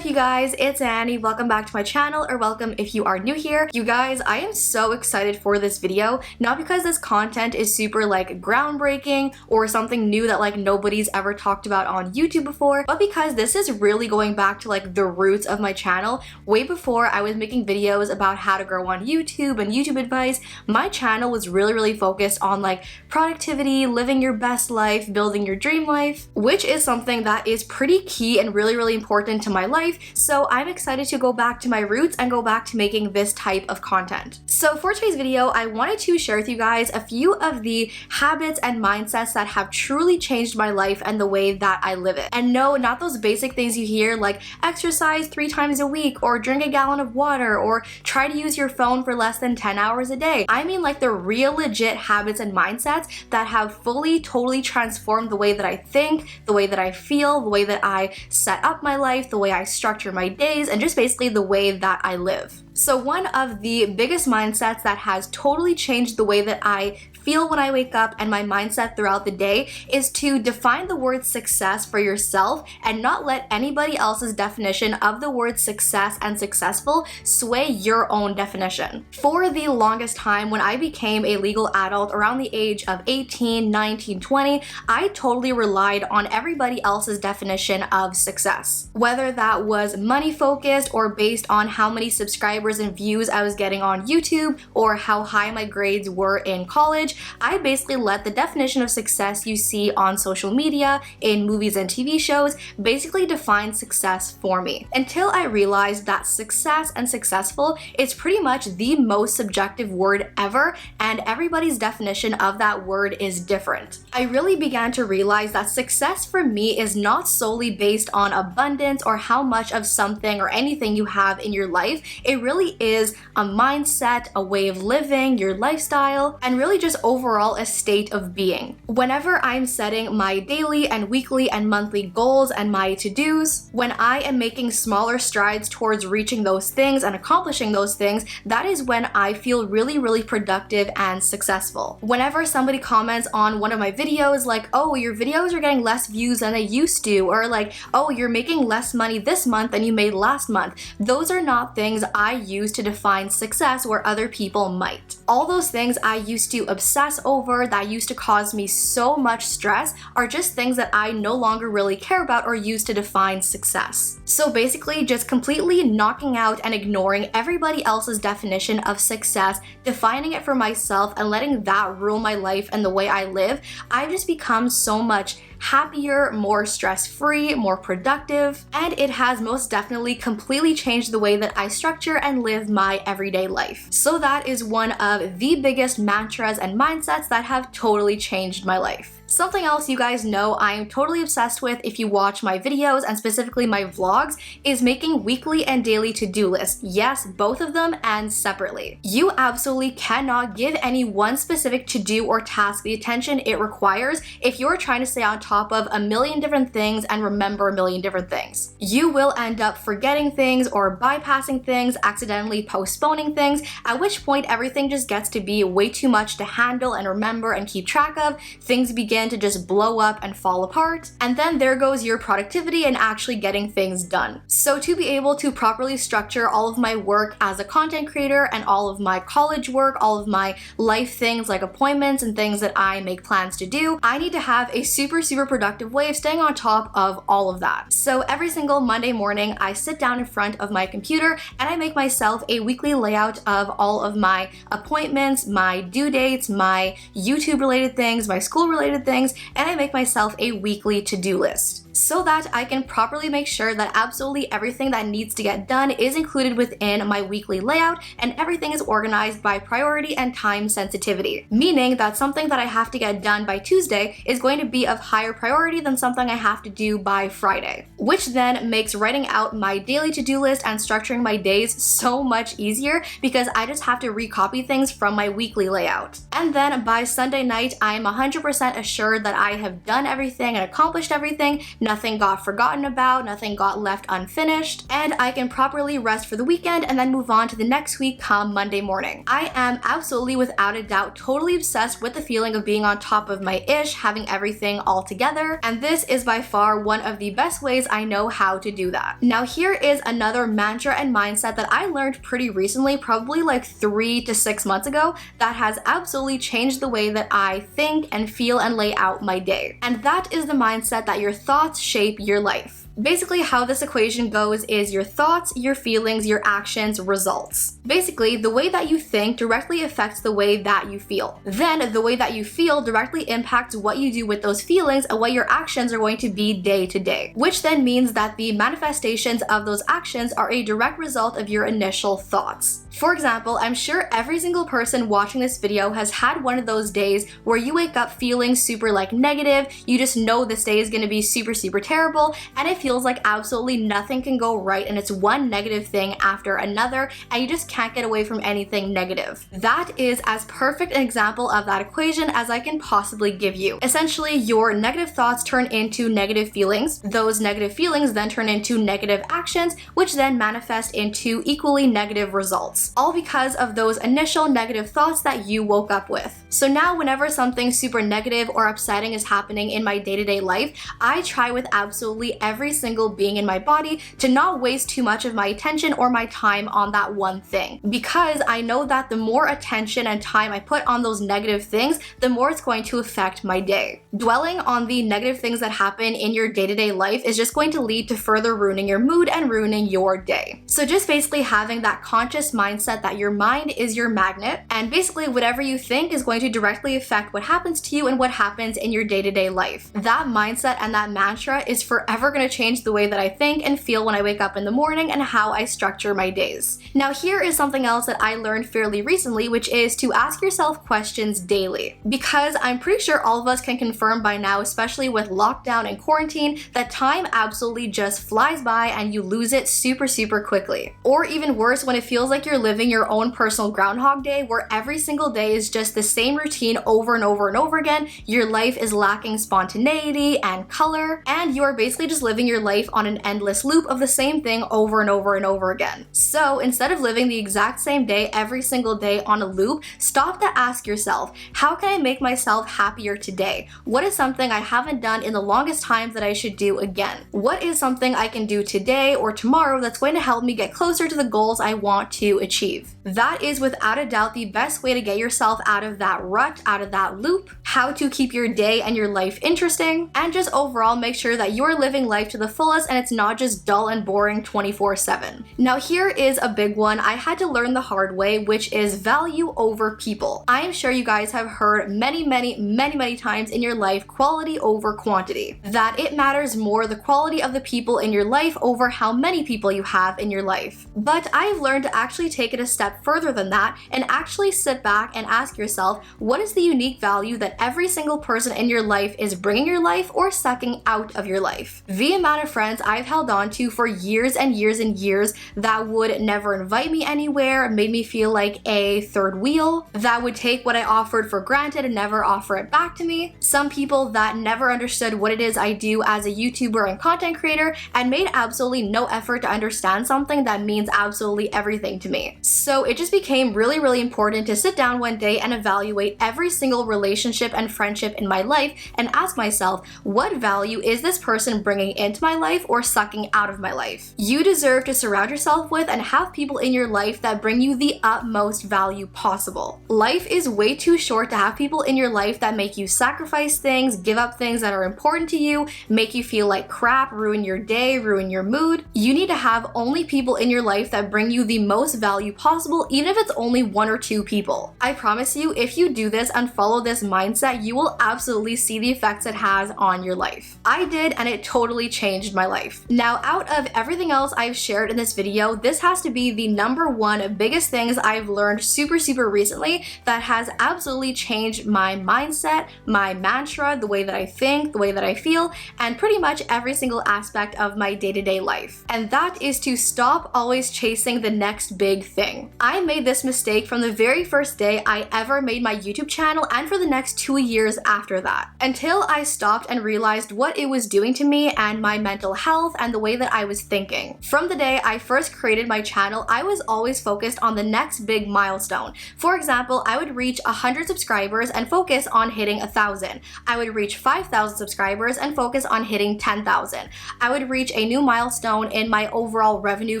up, you guys? It's Annie. Welcome back to my channel, or welcome if you are new here. You guys, I am so excited for this video, not because this content is super groundbreaking or something new that nobody's ever talked about on YouTube before, but because this is really going back to the roots of my channel. Way before I was making videos about how to grow on YouTube and YouTube advice, my channel was really focused on productivity, living your best life, building your dream life, which is something that is pretty key and really important to my life. So I'm excited to go back to my roots and go back to making this type of content. So for today's video, I wanted to share with you guys a few of the habits and mindsets that have truly changed my life and the way that I live it. And no, not those basic things you hear like exercise 3 times a week or drink a gallon of water or try to use your phone for less than 10 hours a day. I mean the real legit habits and mindsets that have fully, totally transformed the way that I think, the way that I feel, the way that I set up my life, the way I structure my days, and just basically the way that I live. So one of the biggest mindsets that has totally changed the way that I feel when I wake up and my mindset throughout the day is to define the word success for yourself and not let anybody else's definition of the word success and successful sway your own definition. For the longest time, when I became a legal adult around the age of 18, 19, 20, I totally relied on everybody else's definition of success. Whether that was money focused or based on how many subscribers and views I was getting on YouTube or how high my grades were in college, I basically let the definition of success you see on social media, in movies and TV shows, basically define success for me. Until I realized that success and successful is pretty much the most subjective word ever, and everybody's definition of that word is different. I really began to realize that success for me is not solely based on abundance or how much of something or anything you have in your life. It really is a mindset, a way of living, your lifestyle, and really just overall a state of being. Whenever I'm setting my daily and weekly and monthly goals and my to-dos, when I am making smaller strides towards reaching those things and accomplishing those things, that is when I feel really productive and successful. Whenever somebody comments on one of my videos oh, your videos are getting less views than they used to, or oh, you're making less money this month than you made last month, those are not things I use to define success where other people might. All those things I used to obsess over, that used to cause me so much stress, are just things that I no longer really care about or use to define success. So basically just completely knocking out and ignoring everybody else's definition of success, defining it for myself and letting that rule my life and the way I live, I've just become so much happier, more stress-free, more productive, and it has most definitely completely changed the way that I structure and live my everyday life. So that is one of the biggest mantras and mindsets that have totally changed my life. Something else you guys know I am totally obsessed with if you watch my videos and specifically my vlogs is making weekly and daily to-do lists. Yes, both of them and separately. You absolutely cannot give any one specific to-do or task the attention it requires if you're trying to stay on top of a million different things and remember a million different things. You will end up forgetting things or bypassing things, accidentally postponing things, at which point everything just gets to be way too much to handle and remember and keep track of. Things begin to just blow up and fall apart, and then there goes your productivity and actually getting things done. So to be able to properly structure all of my work as a content creator and all of my college work, all of my life things like appointments and things that I make plans to do, I need to have a super productive way of staying on top of all of that. So every single Monday morning, I sit down in front of my computer and I make myself a weekly layout of all of my appointments, my due dates, my YouTube related things, my school related things, and I make myself a weekly to-do list so that I can properly make sure that absolutely everything that needs to get done is included within my weekly layout and everything is organized by priority and time sensitivity. Meaning that something that I have to get done by Tuesday is going to be of higher priority than something I have to do by Friday, which then makes writing out my daily to-do list and structuring my days so much easier because I just have to recopy things from my weekly layout. And then by Sunday night, I am 100% assured sure that I have done everything and accomplished everything, nothing got forgotten about, nothing got left unfinished, and I can properly rest for the weekend and then move on to the next week come Monday morning. I am absolutely, without a doubt, totally obsessed with the feeling of being on top of my ish, having everything all together, and this is by far one of the best ways I know how to do that. Now here is another mantra and mindset that I learned pretty recently, probably like 3 to 6 months ago, that has absolutely changed the way that I think and feel and lay out my day. And that is the mindset that your thoughts shape your life. Basically, how this equation goes is your thoughts, your feelings, your actions, results. Basically, the way that you think directly affects the way that you feel. Then, the way that you feel directly impacts what you do with those feelings and what your actions are going to be day to day. Which then means that the manifestations of those actions are a direct result of your initial thoughts. For example, I'm sure every single person watching this video has had one of those days where you wake up feeling super like negative, you just know this day is going to be super terrible, and it feels like absolutely nothing can go right and it's one negative thing after another and you just can't get away from anything negative. That is as perfect an example of that equation as I can possibly give you. Essentially, your negative thoughts turn into negative feelings. Those negative feelings then turn into negative actions, which then manifest into equally negative results. All because of those initial negative thoughts that you woke up with. So now whenever something super negative or upsetting is happening in my day-to-day life, I try with absolutely every single being in my body to not waste too much of my attention or my time on that one thing. Because I know that the more attention and time I put on those negative things, the more it's going to affect my day. Dwelling on the negative things that happen in your day-to-day life is just going to lead to further ruining your mood and ruining your day. So just basically having that conscious mindset that your mind is your magnet, and basically whatever you think is going to directly affect what happens to you and what happens in your day-to-day life. That mindset and that mantra is forever going to change the way that I think and feel when I wake up in the morning and how I structure my days. Now here is something else that I learned fairly recently, which is to ask yourself questions daily. Because I'm pretty sure all of us can confirm by now, especially with lockdown and quarantine, that time absolutely just flies by and you lose it super quickly. Or even worse, when it feels like you're living your own personal Groundhog Day where every single day is just the same routine over and over again, your life is lacking spontaneity and color, and you are basically just living your life on an endless loop of the same thing over and over again. So instead of living the exact same day every single day on a loop, stop to ask yourself, how can I make myself happier today? What is something I haven't done in the longest time that I should do again? What is something I can do today or tomorrow that's going to help me get closer to the goals I want to achieve? That is without a doubt the best way to get yourself out of that rut, out of that loop, how to keep your day and your life interesting, and just overall make sure that you're living life to the fullest and it's not just dull and boring 24/7. Now here is a big one I had to learn the hard way, which is value over people. I am sure you guys have heard many times in your life quality over quantity. That it matters more the quality of the people in your life over how many people you have in your life. But I've learned to actually take it a step further than that and actually sit back and ask yourself, what is the unique value that every single person in your life is bringing your life or sucking out of your life? The amount of friends I've held on to for years and years that would never invite me anywhere, made me feel like a third wheel, that would take what I offered for granted and never offer it back to me. Some people that never understood what it is I do as a YouTuber and content creator and made absolutely no effort to understand something that means absolutely everything to me. So it just became really important to sit down one day and evaluate every single relationship and friendship in my life and ask myself, what value is this person bringing into my life or sucking out of my life? You deserve to surround yourself with and have people in your life that bring you the utmost value possible. Life is way too short to have people in your life that make you sacrifice things, give up things that are important to you, make you feel like crap, ruin your day, ruin your mood. You need to have only people in your life that bring you the most value possible, even if it's only 1 or 2 people. I promise you, if you do this and follow this mindset, you will absolutely see the effects it has on your life. I did, and it totally changed my life. Now, out of everything else I've shared in this video, this has to be the #1 biggest things I've learned super recently that has absolutely changed my mindset, my mantra, the way that I think, the way that I feel, and pretty much every single aspect of my day-to-day life. And that is to stop always chasing the next big big thing. I made this mistake from the very first day I ever made my YouTube channel and for the next 2 years after that, until I stopped and realized what it was doing to me and my mental health and the way that I was thinking. From the day I first created my channel, I was always focused on the next big milestone. For example, I would reach 100 subscribers and focus on hitting 1,000. I would reach 5,000 subscribers and focus on hitting 10,000. I would reach a new milestone in my overall revenue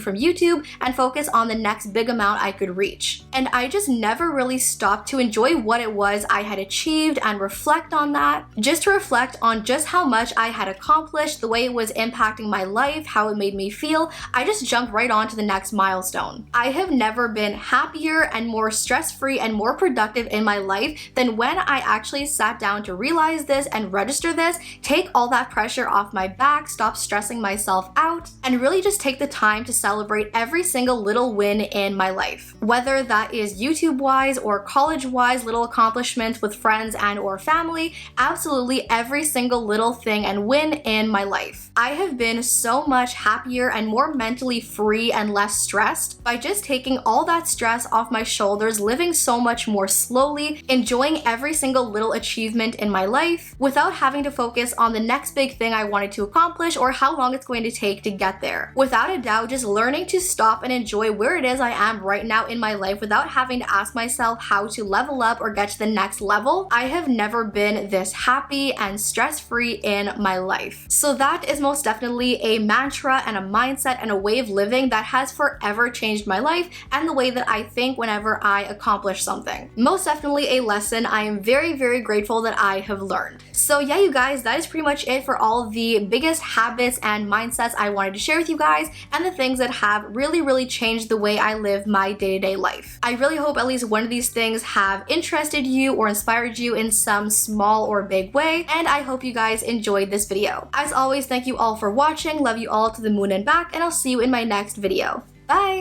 from YouTube and focus on the next big amount I could reach. And I just never really stopped to enjoy what it was I had achieved and reflect on that, just to reflect on just how much I had accomplished, the way it was impacting my life, how it made me feel. I just jumped right on to the next milestone. I have never been happier and more stress-free and more productive in my life than when I actually sat down to realize this and register this, take all that pressure off my back, stop stressing myself out, and really just take the time to celebrate every single little win in my life. Whether that is YouTube-wise or college-wise, little accomplishments with friends and or family, absolutely every single little thing and win in my life. I have been so much happier and more mentally free and less stressed by just taking all that stress off my shoulders, living so much more slowly, enjoying every single little achievement in my life without having to focus on the next big thing I wanted to accomplish or how long it's going to take to get there. Without a doubt, just learning to stop and enjoy where it is I am right now in my life without having to ask myself how to level up or get to the next level. I have never been this happy and stress-free in my life. So that is most definitely a mantra and a mindset and a way of living that has forever changed my life and the way that I think whenever I accomplish something. Most definitely a lesson I am very, very grateful that I have learned. So yeah, you guys, that is pretty much it for all of the biggest habits and mindsets I wanted to share with you guys and the things that have really, really changed the way I live my day-to-day life. I really hope at least one of these things have interested you or inspired you in some small or big way, and I hope you guys enjoyed this video. As always, thank you all for watching, love you all to the moon and back, and I'll see you in my next video. Bye!